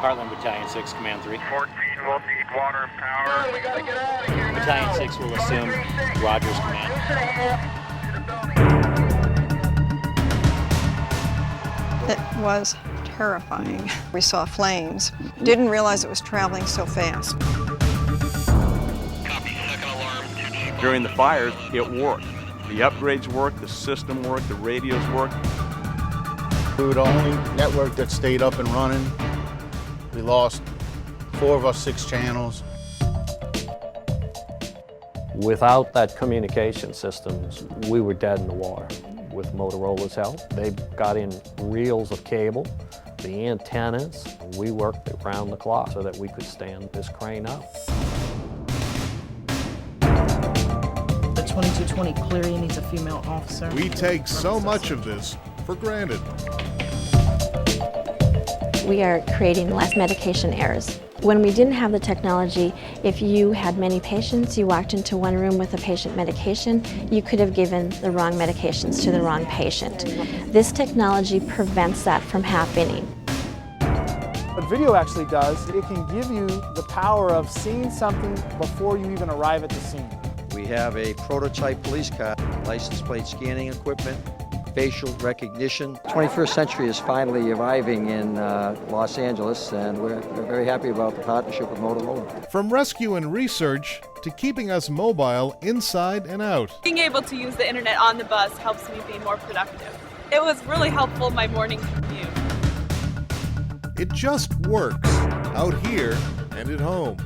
Heartland Battalion 6, Command 3. 14 will need water and power. We gotta get out of here. Battalion 6 will assume Rogers command. It was terrifying. We saw flames. Didn't realize it was traveling so fast. Copy, second alarm. During the fires, it worked. The upgrades worked, the system worked, the radios worked. We were the only network that stayed up and running. We lost 4 of our 6 channels. Without that communication systems, we were dead in the water. With Motorola's help, they got in reels of cable, the antennas. We worked around the clock so that we could stand this crane up. The 2220 clearly needs a female officer. We take so much of this for granted. We are creating less medication errors. When we didn't have the technology, if you had many patients, you walked into one room with a patient medication, you could have given the wrong medications to the wrong patient. This technology prevents that from happening. What video actually does, it can give you the power of seeing something before you even arrive at the scene. We have a prototype police car, license plate scanning equipment, facial recognition. The 21st century is finally arriving in Los Angeles, and we're very happy about the partnership with Motorola. From rescue and research to keeping us mobile inside and out. Being able to use the internet on the bus helps me be more productive. It was really helpful in my morning commute. It just works out here and at home.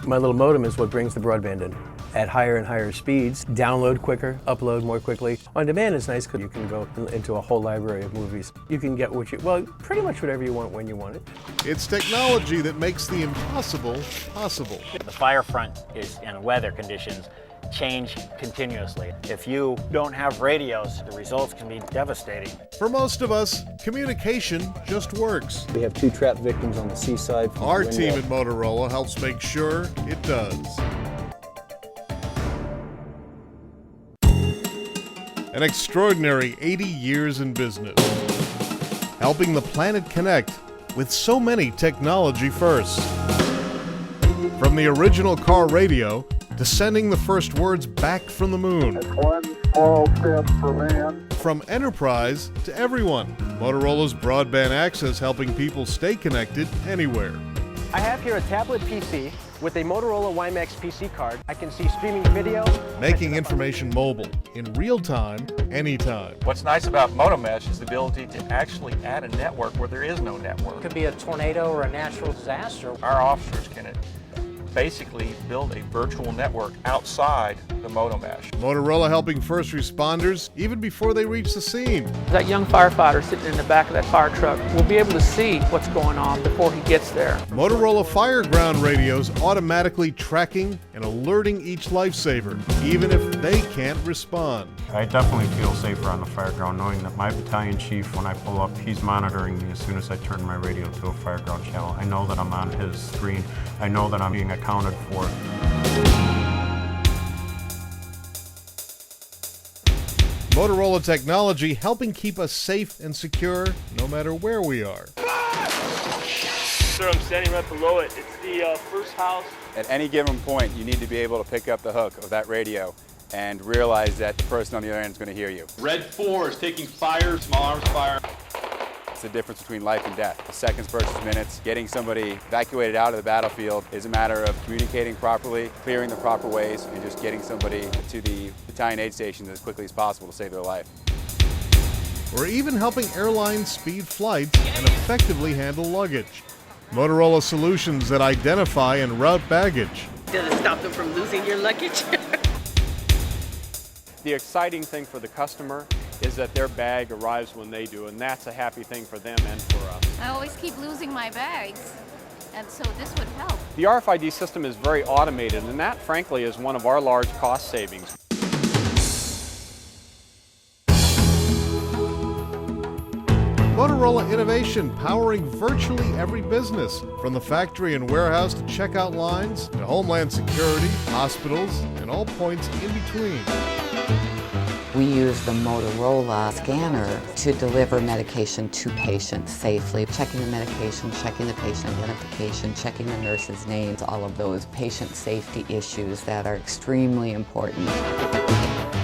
My little modem is what brings the broadband in. At higher and higher speeds, download quicker, upload more quickly. On demand is nice because you can go into a whole library of movies. You can get pretty much whatever you want when you want it. It's technology that makes the impossible possible. The fire front and weather conditions change continuously. If you don't have radios, the results can be devastating. For most of us, communication just works. We have 2 trapped victims on the seaside. Our team at Motorola helps make sure it does. An extraordinary 80 years in business, helping the planet connect with so many technology firsts. From the original car radio to sending the first words back from the moon. That's one small step for man. From enterprise to everyone, Motorola's broadband access helping people stay connected anywhere. I have here a tablet PC with a Motorola WiMAX PC card. I can see streaming video. Making information mobile in real time, anytime. What's nice about Moto Mesh is the ability to actually add a network where there is no network. It could be a tornado or a natural disaster. Our officers can basically build a virtual network outside the Moto Mesh. Motorola helping first responders even before they reach the scene. That young firefighter sitting in the back of that fire truck will be able to see what's going on before he gets there. Motorola Fireground radios automatically tracking and alerting each lifesaver, even if they can't respond. I definitely feel safer on the fireground knowing that my battalion chief, when I pull up, he's monitoring me as soon as I turn my radio to a fireground channel. I know that I'm on his screen. I know that I'm being accounted for. Motorola technology helping keep us safe and secure no matter where we are. Sir, I'm standing right below it. It's the first house. At any given point, you need to be able to pick up the hook of that radio and realize that the person on the other end is going to hear you. Red 4 is taking fire, small arms fire. It's the difference between life and death. The seconds versus minutes. Getting somebody evacuated out of the battlefield is a matter of communicating properly, clearing the proper ways, and just getting somebody to the battalion aid station as quickly as possible to save their life. Or even helping airlines speed flights and effectively handle luggage. Motorola solutions that identify and route baggage. Does it stop them from losing your luggage? The exciting thing for the customer is that their bag arrives when they do, and that's a happy thing for them and for us. I always keep losing my bags, and so this would help. The RFID system is very automated, and that, frankly, is one of our large cost savings. Motorola innovation powering virtually every business, from the factory and warehouse to checkout lines, to Homeland Security, hospitals, and all points in between. We use the Motorola scanner to deliver medication to patients safely, checking the medication, checking the patient identification, checking the nurse's names, all of those patient safety issues that are extremely important.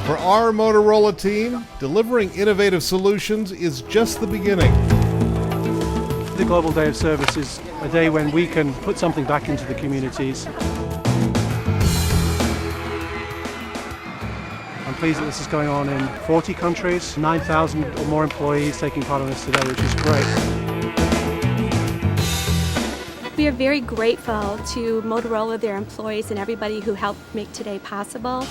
For our Motorola team, delivering innovative solutions is just the beginning. The Global Day of Service is a day when we can put something back into the communities. I'm pleased that this is going on in 40 countries, 9,000 or more employees taking part in this today, which is great. We are very grateful to Motorola, their employees, and everybody who helped make today possible.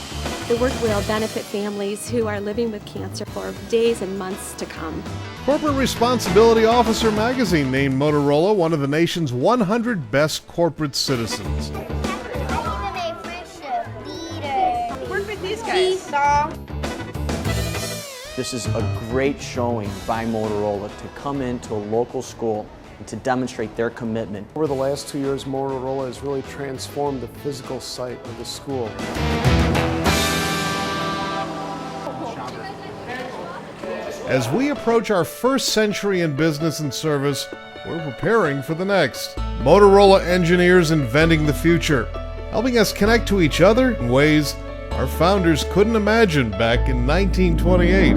The work will benefit families who are living with cancer for days and months to come. Corporate Responsibility Officer magazine named Motorola one of the nation's 100 best corporate citizens. Work with these guys. This is a great showing by Motorola to come into a local school and to demonstrate their commitment. Over the last 2 years, Motorola has really transformed the physical site of the school. As we approach our first century in business and service, we're preparing for the next. Motorola engineers inventing the future, helping us connect to each other in ways our founders couldn't imagine back in 1928.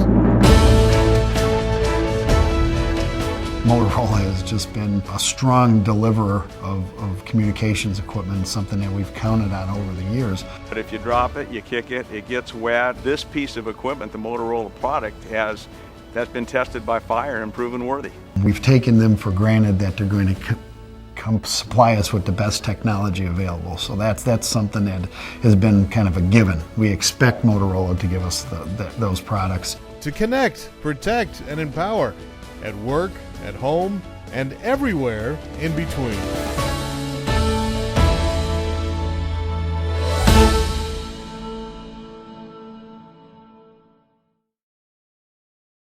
Motorola has just been a strong deliverer of communications equipment, something that we've counted on over the years. But if you drop it, you kick it, it gets wet. This piece of equipment, the Motorola product, that's been tested by fire and proven worthy. We've taken them for granted that they're going to come supply us with the best technology available. So that's something that has been kind of a given. We expect Motorola to give us those products. To connect, protect, and empower at work, at home, and everywhere in between.